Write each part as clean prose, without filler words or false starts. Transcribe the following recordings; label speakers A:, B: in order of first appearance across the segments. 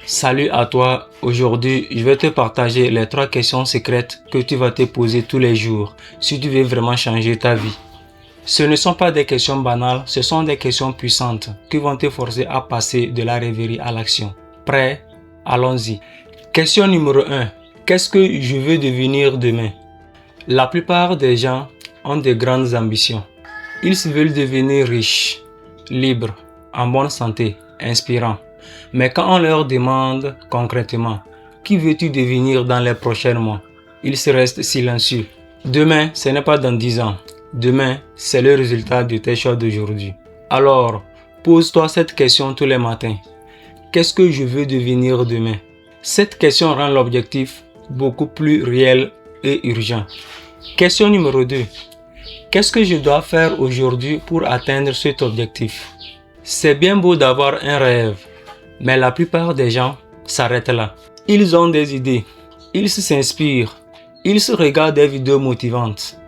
A: Salut à toi, aujourd'hui je vais te partager les 3 questions secrètes que tu vas te poser tous les jours si tu veux vraiment changer ta vie. Ce ne sont pas des questions banales, ce sont des questions puissantes qui vont te forcer à passer de la rêverie à l'action. Prêt? Allons-y. Question numéro 1. Qu'est-ce que je veux devenir demain? La plupart des gens ont de grandes ambitions. Ils veulent devenir riches, libres, en bonne santé, inspirants. Mais quand on leur demande concrètement « Qui veux-tu devenir dans les prochains mois ?» ils se restent silencieux. Demain, ce n'est pas dans 10 ans. Demain, c'est le résultat de tes choix d'aujourd'hui. Alors, pose-toi cette question tous les matins. Qu'est-ce que je veux devenir demain? Cette question rend l'objectif beaucoup plus réel et urgent. Question numéro 2. Qu'est-ce que je dois faire aujourd'hui pour atteindre cet objectif? C'est bien beau d'avoir un rêve, mais la plupart des gens s'arrêtent là. Ils ont des idées, ils s'inspirent, ils se regardent des vidéos motivantes.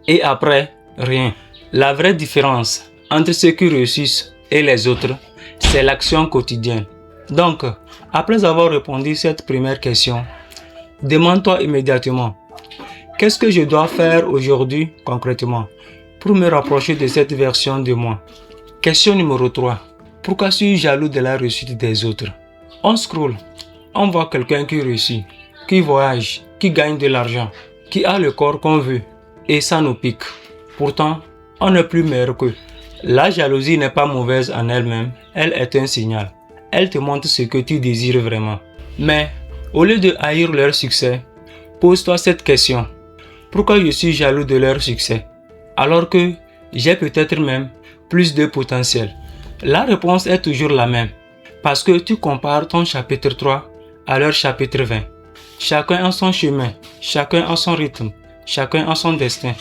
A: Et après, rien. La vraie différence entre ceux qui réussissent et les autres, c'est l'action quotidienne. Donc, après avoir répondu à cette première question, demande-toi immédiatement, qu'est-ce que je dois faire aujourd'hui concrètement pour me rapprocher de cette version de moi? Question numéro 3. Pourquoi suis-je jaloux de la réussite des autres? On scrolle, on voit quelqu'un qui réussit, qui voyage, qui gagne de l'argent, qui a le corps qu'on veut, et ça nous pique. Pourtant, on n'est plus meilleur qu'eux. La jalousie n'est pas mauvaise en elle-même, elle est un signal. Elle te montre ce que tu désires vraiment. Mais, au lieu de haïr leur succès, pose-toi cette question. Pourquoi je suis jaloux de leur succès, alors que j'ai peut-être même plus de potentiel? La réponse est toujours la même, parce que tu compares ton chapitre 3 à leur chapitre 20. Chacun a son chemin, chacun a son rythme, chacun a son destin.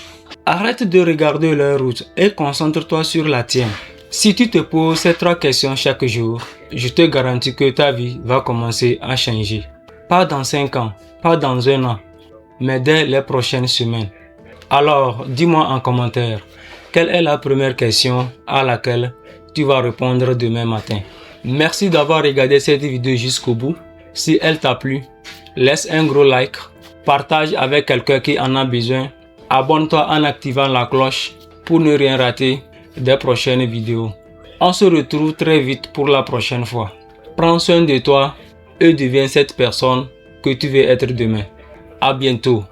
A: Arrête de regarder leur route et concentre-toi sur la tienne. Si tu te poses ces 3 questions chaque jour, je te garantis que ta vie va commencer à changer. Pas dans 5 ans, pas dans 1 an, mais dès les prochaines semaines. Alors, dis-moi en commentaire, quelle est la première question à laquelle tu vas répondre demain matin? Merci d'avoir regardé cette vidéo jusqu'au bout. Si elle t'a plu, laisse un gros like, partage avec quelqu'un qui en a besoin, abonne-toi en activant la cloche pour ne rien rater des prochaines vidéos. On se retrouve très vite pour la prochaine fois. Prends soin de toi et deviens cette personne que tu veux être demain. À bientôt.